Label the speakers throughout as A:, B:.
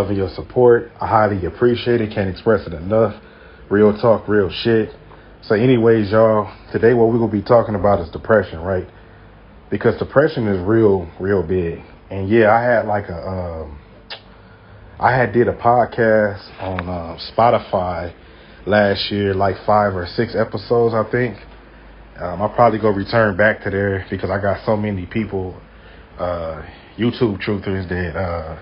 A: love and your support. I highly appreciate it. Can't express it enough. Real talk, real shit. So anyways, y'all, today what we're going to be talking about is depression, right? Because depression is real big. And yeah, I did a podcast on Spotify last year, like 5 or 6 episodes, I think. I'll probably go return back to there because I got so many people, YouTube truthers that,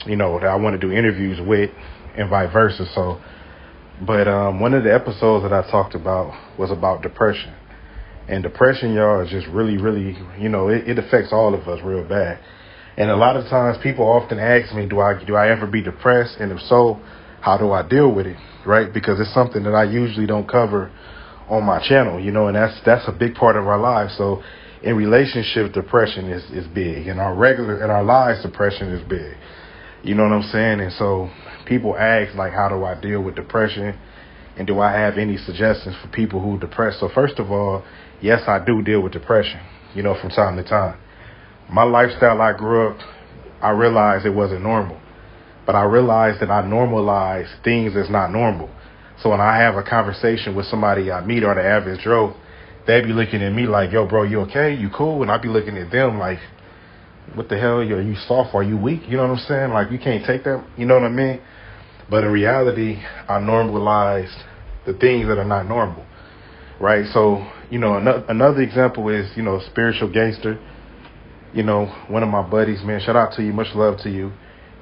A: that I want to do interviews with and vice versa. So, but one of the episodes that I talked about was about depression. And depression, y'all, is just really, it affects all of us real bad. And a lot of times people often ask me, do I ever be depressed? And if so, how do I deal with it? Right? Because it's something that I usually don't cover on my channel, and that's a big part of our lives. So in relationships, depression is big. In our lives, depression is big. You know what I'm saying? And so people ask, like, how do I deal with depression? And do I have any suggestions for people who are depressed? So first of all, yes, I do deal with depression, from time to time. My lifestyle I grew up, I realized it wasn't normal. But I realized that I normalized things that's not normal. So when I have a conversation with somebody I meet or the average Joe, they be looking at me like, yo, bro, you okay? You cool? And I be looking at them like, what the hell? Are you soft? Are you weak? You know what I'm saying? Like, you can't take that. You know what I mean? But in reality, I normalized the things that are not normal, right? So, another example is, spiritual gangster. One of my buddies, man, shout out to you. Much love to you.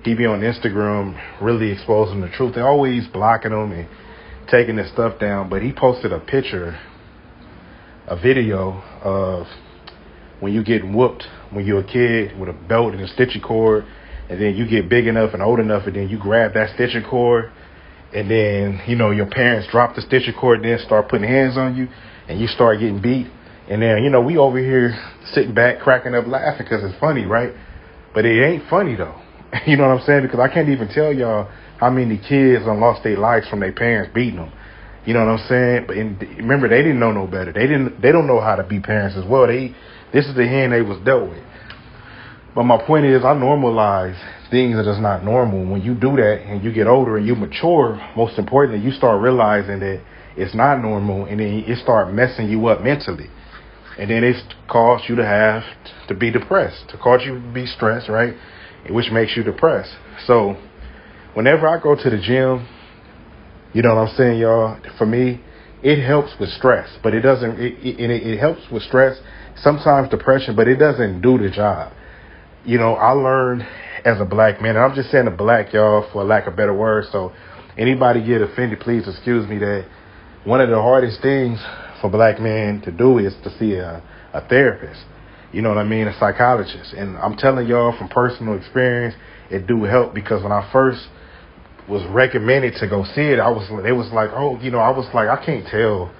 A: He be on Instagram really exposing the truth. They're always blocking him and taking his stuff down. But he posted a video of when you get whooped when you're a kid with a belt and a stitching cord. And then you get big enough and old enough, and then you grab that stitching cord. And then, your parents drop the stitching cord and then start putting hands on you. And you start getting beat. And then, we over here sitting back, cracking up, laughing because it's funny, right? But it ain't funny, though. You know what I'm saying? Because I can't even tell y'all how many kids done lost their lives from their parents beating them. You know what I'm saying? But remember, they didn't know no better. They don't know how to be parents as well. This is the hand they was dealt with. But my point is, I normalize things that is not normal. When you do that and you get older and you mature, most importantly, you start realizing that it's not normal, and then it start messing you up mentally. And then it causes you to be depressed, to cause you to be stressed, right? Which makes you depressed. So whenever I go to the gym, you know what I'm saying, y'all? For me, it helps with stress, but it doesn't. It helps with stress, sometimes depression, but it doesn't do the job. I learned as a black man, and I'm just saying a black, y'all, for lack of better words. So anybody get offended, please excuse me. That one of the hardest things for black men to do is to see a therapist. You know what I mean? A psychologist. And I'm telling y'all from personal experience, it do help, because when I first was recommended to go see it, I was like, I can't tell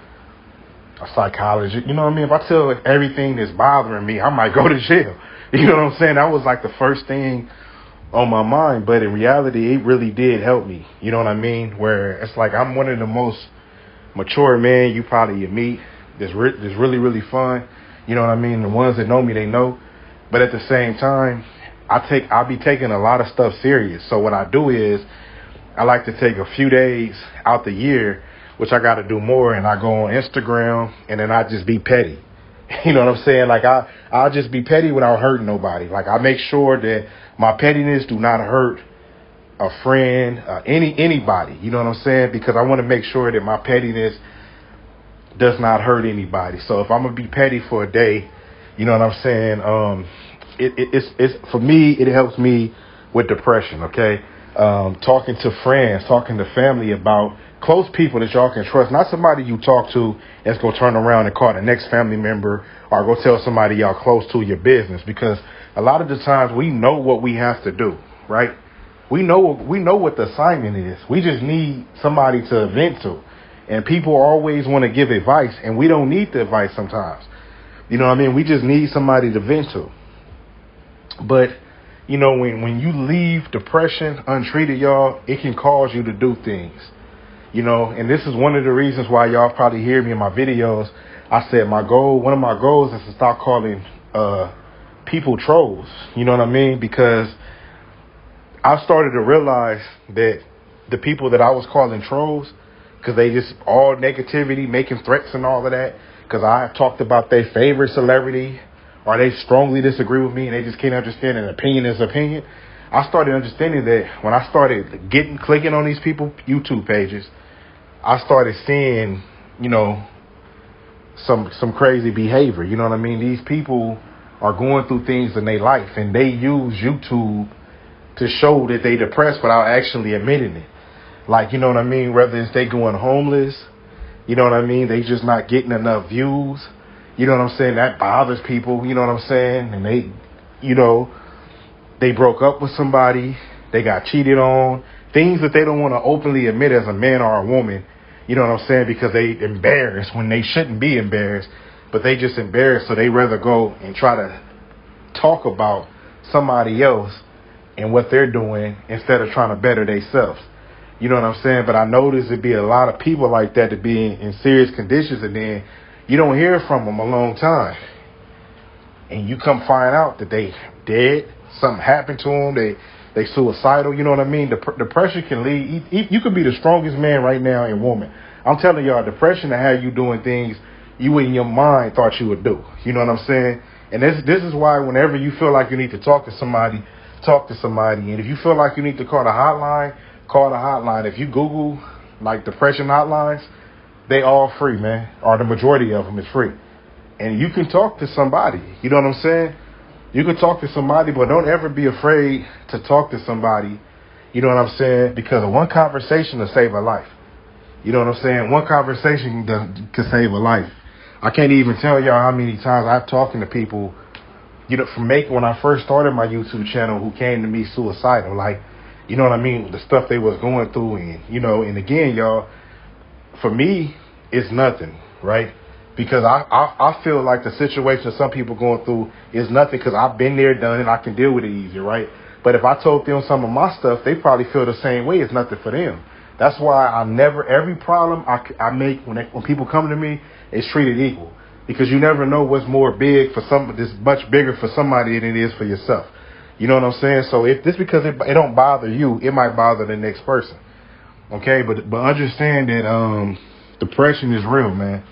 A: a psychologist. You know what I mean? If I tell everything that's bothering me, I might go to jail. You know what I'm saying? That was like the first thing on my mind. But in reality, it really did help me. You know what I mean? Where it's like I'm one of the most mature men you probably meet. That's really fun. You know what I mean? The ones that know me, they know. But at the same time, I'll be taking a lot of stuff serious. So what I do is I like to take a few days out the year, which I got to do more, and I go on Instagram, and then I just be petty. You know what I'm saying? Like I'll just be petty without hurting nobody. Like I make sure that my pettiness do not hurt a friend, anybody. You know what I'm saying? Because I want to make sure that my pettiness does not hurt anybody. So if I'm gonna be petty for a day, you know what I'm saying? It's for me, it helps me with depression. Okay, talking to friends, talking to family about close people that y'all can trust, not somebody you talk to that's gonna turn around and call the next family member or go tell somebody y'all close to your business. Because a lot of the times we know what we have to do, right? We know what the assignment is. We just need somebody to vent to. And people always want to give advice, and we don't need the advice sometimes. You know what I mean? We just need somebody to vent to. But, when you leave depression untreated, y'all, it can cause you to do things. And this is one of the reasons why y'all probably hear me in my videos. I said one of my goals is to stop calling people trolls. You know what I mean? Because I started to realize that the people that I was calling trolls, because they just all negativity, making threats and all of that, because I talked about their favorite celebrity, or they strongly disagree with me and they just can't understand an opinion is opinion. I started understanding that when I started clicking on these people YouTube pages, I started seeing, some crazy behavior. You know what I mean? These people are going through things in their life, and they use YouTube to show that they depressed without actually admitting it. Like, you know what I mean? Whether it's they going homeless, you know what I mean? They just not getting enough views. You know what I'm saying? That bothers people. You know what I'm saying? And they broke up with somebody. They got cheated on. Things that they don't want to openly admit as a man or a woman. You know what I'm saying? Because they embarrassed when they shouldn't be embarrassed. But they just embarrassed, so they rather go and try to talk about somebody else and what they're doing instead of trying to better themselves. You know what I'm saying? But I noticed it'd be a lot of people like that to be in serious conditions, and then you don't hear from them a long time. And you come find out that they dead, something happened to them, they suicidal, you know what I mean? Depression can lead, you could be the strongest man right now and woman. I'm telling y'all, depression will have you doing things you in your mind thought you would do. You know what I'm saying? And this is why whenever you feel like you need to talk to somebody, talk to somebody. And if you feel like you need to call the hotline, call the hotline. If you Google like depression hotlines, they all free, man. Or the majority of them is free. And you can talk to somebody. You know what I'm saying? You can talk to somebody, but don't ever be afraid to talk to somebody. You know what I'm saying? Because one conversation will save a life. You know what I'm saying? One conversation can save a life. I can't even tell y'all how many times I've talked to people, when I first started my YouTube channel, who came to me suicidal. Like, you know what I mean? The stuff they was going through. And again, y'all, for me, it's nothing, right? Because I feel like the situation some people going through is nothing because I've been there, done it, I can deal with it easier, right? But if I told them some of my stuff, they probably feel the same way. It's nothing for them. That's why every problem I make when people come to me is treated equal. Because you never know what's more big for this much bigger for somebody than it is for yourself. You know what I'm saying? So if this because it don't bother you, it might bother the next person. Okay, but understand that depression is real, man.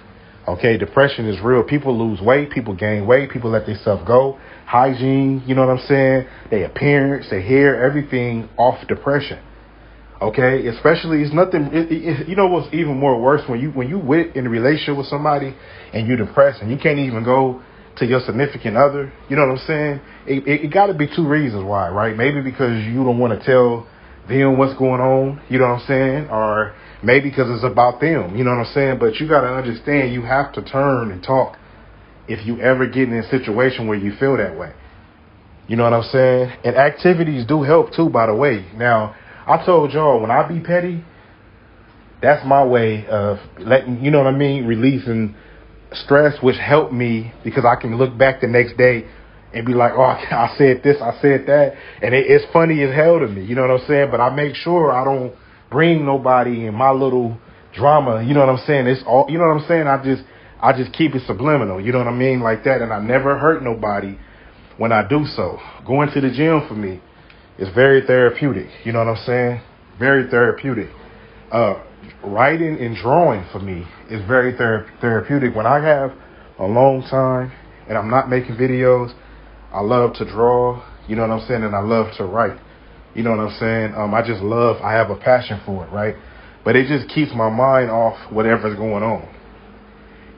A: Okay, depression is real. People lose weight, people gain weight, people let themselves go. Hygiene, you know what I'm saying? Their appearance, their hair, everything off depression. Okay, especially it's nothing. You know what's even more worse when you in a relationship with somebody and you're depressed and you can't even go to your significant other. You know what I'm saying? It got to be two reasons why, right? Maybe because you don't want to tell them what's going on. You know what I'm saying? Or maybe because it's about them. You know what I'm saying? But you got to understand you have to turn and talk if you ever get in a situation where you feel that way. You know what I'm saying? And activities do help too, by the way. Now, I told y'all when I be petty, that's my way of letting, you know what I mean, releasing stress, which helped me because I can look back the next day and be like, oh, I said this, I said that. And it's funny as hell to me. You know what I'm saying? But I make sure I don't bring nobody in my little drama. You know what I'm saying? It's all, you know what I'm saying? I just keep it subliminal. You know what I mean? Like that. And I never hurt nobody when I do so. Going to the gym for me is very therapeutic. You know what I'm saying? Very therapeutic. Writing and drawing for me is very therapeutic. When I have a long time and I'm not making videos, I love to draw. You know what I'm saying? And I love to write. You know what I'm saying? I have a passion for it, right? But it just keeps my mind off whatever's going on.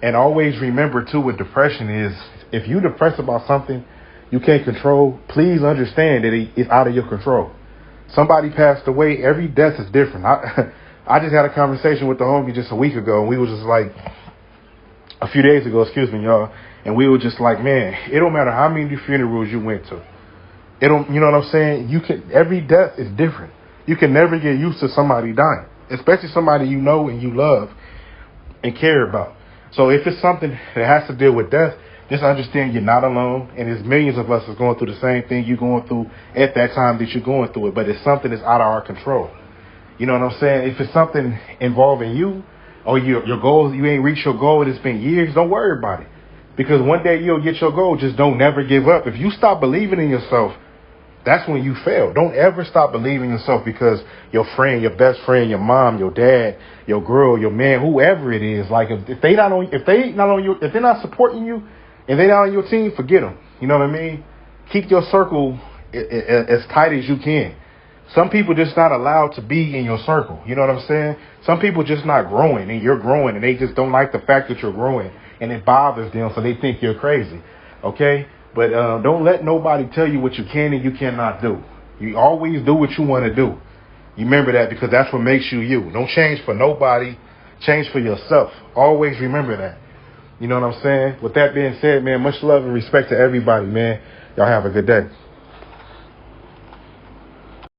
A: And always remember, too, what depression is, if you're depressed about something you can't control, please understand that it's out of your control. Somebody passed away. Every death is different. I just had a conversation with the homie just a week ago, and we was just like, a few days ago, excuse me, y'all, and we were just like, man, it don't matter how many funerals you went to. You know what I'm saying? Every death is different. You can never get used to somebody dying, especially somebody you know and you love and care about. So if it's something that has to deal with death, just understand you're not alone, and there's millions of us that's going through the same thing you're going through at that time that you're going through it, but it's something that's out of our control. You know what I'm saying? If it's something involving you or your goals, you ain't reached your goal and it's been years, don't worry about it. Because one day you'll get your goal. Just don't never give up. If you stop believing in yourself, that's when you fail. Don't ever stop believing in yourself because your friend, your best friend, your mom, your dad, your girl, your man, whoever it is, like if they're not supporting you and they're not on your team, forget them. You know what I mean? Keep your circle as tight as you can. Some people just not allowed to be in your circle. You know what I'm saying? Some people just not growing and you're growing and they just don't like the fact that you're growing and it bothers them, so they think you're crazy. Okay? But don't let nobody tell you what you can and you cannot do. You always do what you want to do. You remember that, because that's what makes you you. Don't change for nobody. Change for yourself. Always remember that. You know what I'm saying? With that being said, man, much love and respect to everybody, man. Y'all have a good day.